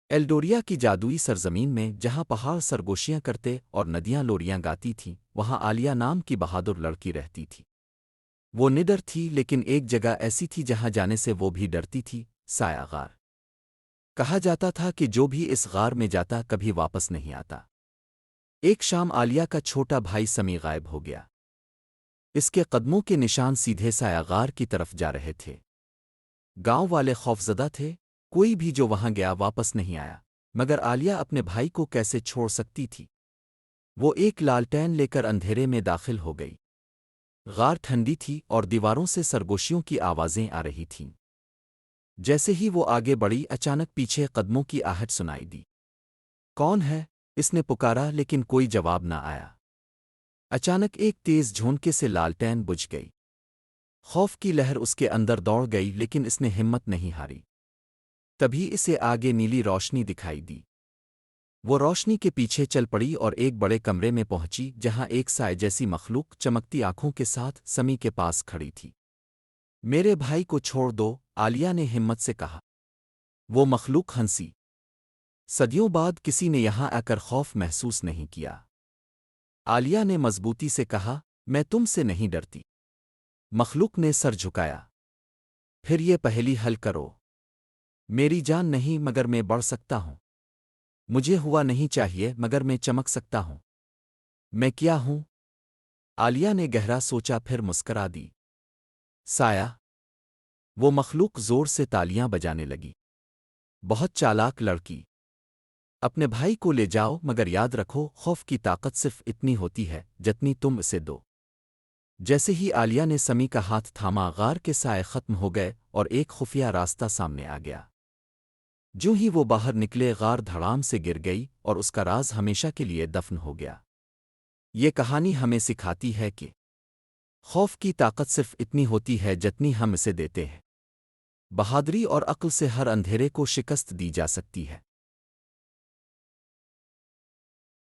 ایلڈوریا کی جادوئی سرزمین میں جہاں پہاڑ سرگوشیاں کرتے اور ندیاں لوریاں گاتی تھیں وہاں عالیہ نام کی بہادر لڑکی رہتی تھی۔ وہ نڈر تھی لیکن ایک جگہ ایسی تھی جہاں جانے سے وہ بھی ڈرتی تھی، سایہ غار۔ کہا جاتا تھا کہ جو بھی اس غار میں جاتا کبھی واپس نہیں آتا۔ ایک شام عالیہ کا چھوٹا بھائی سمی غائب ہو گیا۔ اس کے قدموں کے نشان سیدھے سایہ غار کی طرف جا رہے تھے۔ گاؤں والے خوفزدہ تھے، کوئی بھی جو وہاں گیا واپس نہیں آیا، مگر عالیہ اپنے بھائی کو کیسے چھوڑ سکتی تھی؟ وہ ایک لالٹین لے کر اندھیرے میں داخل ہو گئی۔ غار ٹھنڈی تھی اور دیواروں سے سرگوشیوں کی آوازیں آ رہی تھیں۔ جیسے ہی وہ آگے بڑھی اچانک پیچھے قدموں کی آہٹ سنائی دی۔ کون ہے؟ اس نے پکارا لیکن کوئی جواب نہ آیا۔ اچانک ایک تیز جھونکے سے لالٹین بجھ گئی۔ خوف کی لہر اس کے اندر دوڑ گئی لیکن اس نے ہمت نہیں ہاری۔ تبھی اسے آگے نیلی روشنی دکھائی دی۔ وہ روشنی کے پیچھے چل پڑی اور ایک بڑے کمرے میں پہنچی جہاں ایک سائے جیسی مخلوق چمکتی آنکھوں کے ساتھ سمی کے پاس کھڑی تھی۔ میرے بھائی کو چھوڑ دو، عالیہ نے ہمت سے کہا۔ وہ مخلوق ہنسی۔ صدیوں بعد کسی نے یہاں آ کر خوف محسوس نہیں کیا۔ عالیہ نے مضبوطی سے کہا، میں تم سے نہیں ڈرتی۔ مخلوق نے سر جھکایا۔ پھر یہ پہلی حل کرو۔ میری جان نہیں مگر میں بڑھ سکتا ہوں۔ مجھے ہوا نہیں چاہیے مگر میں چمک سکتا ہوں۔ میں کیا ہوں؟ عالیہ نے گہرا سوچا پھر مسکرا دی۔ سایہ۔ وہ مخلوق زور سے تالیاں بجانے لگی۔ بہت چالاک لڑکی۔ اپنے بھائی کو لے جاؤ مگر یاد رکھو خوف کی طاقت صرف اتنی ہوتی ہے جتنی تم اسے دو۔ جیسے ہی عالیہ نے سمی کا ہاتھ تھاما غار کے سائے ختم ہو گئے اور ایک خفیہ راستہ سامنے آ گیا۔ جو ہی وہ باہر نکلے غار دھڑام سے گر گئی اور اس کا راز ہمیشہ کے لیے دفن ہو گیا۔ یہ کہانی ہمیں سکھاتی ہے کہ خوف کی طاقت صرف اتنی ہوتی ہے جتنی ہم اسے دیتے ہیں۔ بہادری اور عقل سے ہر اندھیرے کو شکست دی جا سکتی ہے۔